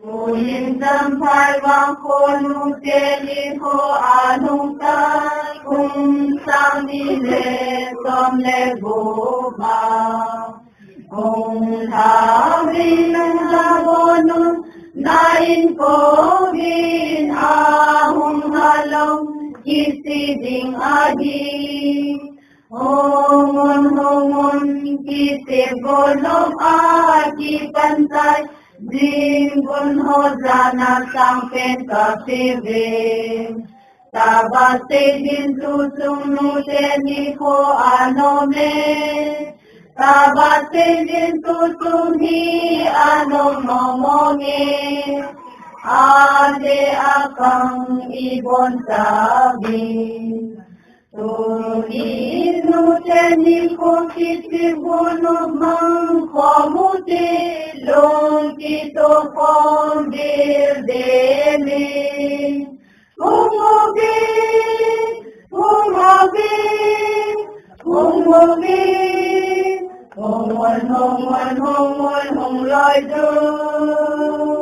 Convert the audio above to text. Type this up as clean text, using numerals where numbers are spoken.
Kuyin sampai wangkonu teliho anungkai kung sang nile som le boba. Kung tawin ng labonun nain kogin ahong halong kisiding adi. Hongon kisip golong aki pantay Dingun hojana sampen kasibin Tabase din susung nuteni ko anome Tabase din susung hi anong momonge Ade akang ibon sabi Tuhin nuteni ko kisibunod mang komuti Long kito kong dirdemi Humogi, humogi, humogi Hongwan, hongwan, hongwan, hong loy do